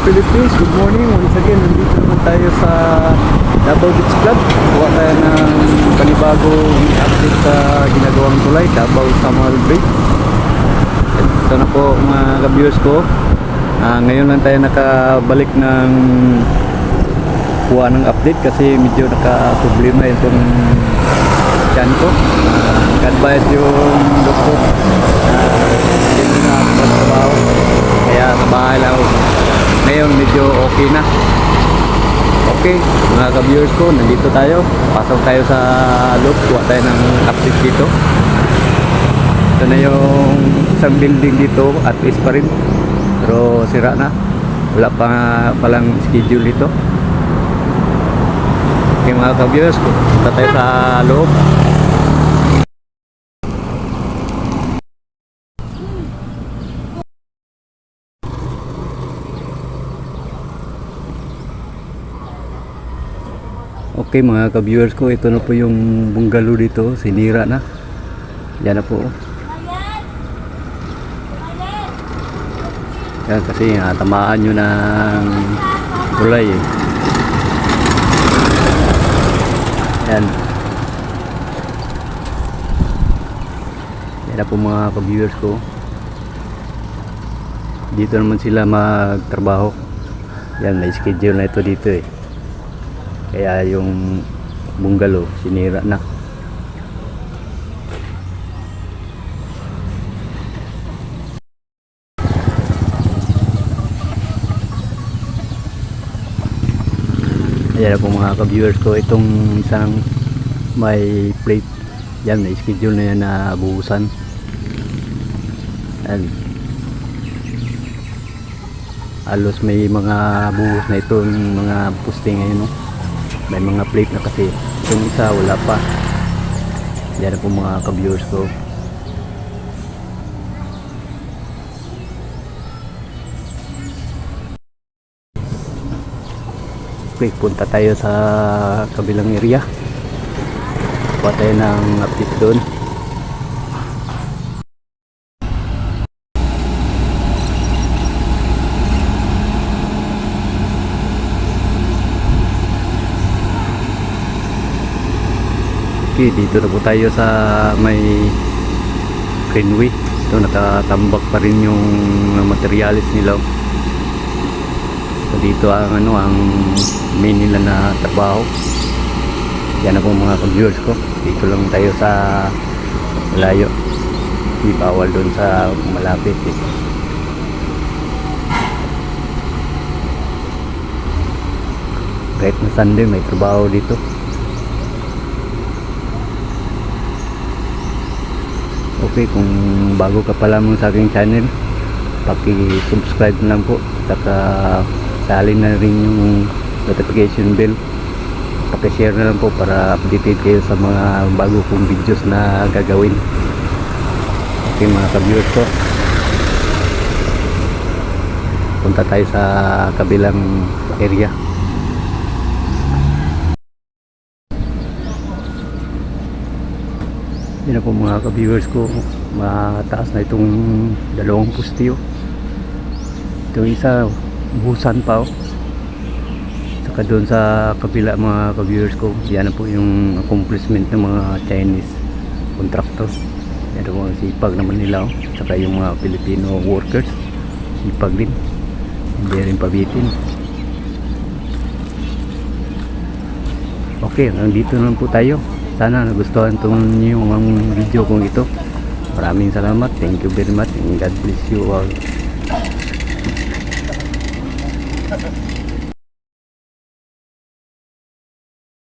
Philippines, good morning. Once again, nandito naman tayo sa Davao Beach Club. Kuha tayo ng panibagong update sa ginagawang tulay, Davao Samuel Bridge. Ito na po mga ka-viewers ko. Ngayon lang tayo nakabalik ng kuha ng update kasi medyo naka-problema itong tiyan ko. Nag-advise yung doktor hindi na magtrabaho, kaya sa bahay lang ako. Ngayon medyo okay na. Okay mga ka-viewers ko, nandito tayo, pasok tayo sa loob, kuha tayo ng update dito. Ito na yung isang building dito, at least pa rin, pero sira na, wala pa palang schedule dito. Okay mga ka-viewers ko, punta tayo sa loob. Okay mga ka-viewers ko, ito na po yung bungalow dito, sinira na. Yan na po. Yan kasi tamaan nyo ng tulay eh. Yan. Yan na po mga ka-viewers ko. Dito naman sila magtrabaho. Yan, may schedule na ito dito eh. Kaya yung bungalow sinira na. Ayan po mga ka-viewers ko, itong isang may plate, yan, may schedule na yan na buhusan. Ayan. Halos may mga buhos na itong mga posting ngayon, no? May mga plate na kasi, yung isa wala pa. Yan po mga ka-viewers ko. Okay, punta tayo sa kabilang area. Kuha tayo ng update doon. Okay, dito na po tayo sa may greenway. Ito nakatambak pa rin yung materialis nila. So dito ang ang main nila na trabaho. Yan na po mga ka-viewers ko. Dito lang tayo sa malayo. Di bawal doon sa malapit eh. Kahit na Sunday may trabaho dito. Okay, kung bago ka pa lamang sa aking channel, paki-subscribe na lang po, saka salin na rin yung notification bell, paki-share na lang po para updated kayo sa mga bago kong videos na gagawin. Okay mga ka-viewers ko, punta tayo sa kabilang area. Yan na po mga ka-viewers ko, mataas na itong dalawang postiyo. Itong isa buhusan pa oh. Saka doon sa kabila mga ka-viewers ko, yan na po yung accomplishment ng mga Chinese contractors. Yan po ang sipag naman nila oh. Saka yung mga Filipino workers, sipag din, hindi rin pabitin. Okay, nandito naman po tayo. Sana nagustuhan niyo ang video kong ito. Maraming salamat. Thank you very much and God bless you all.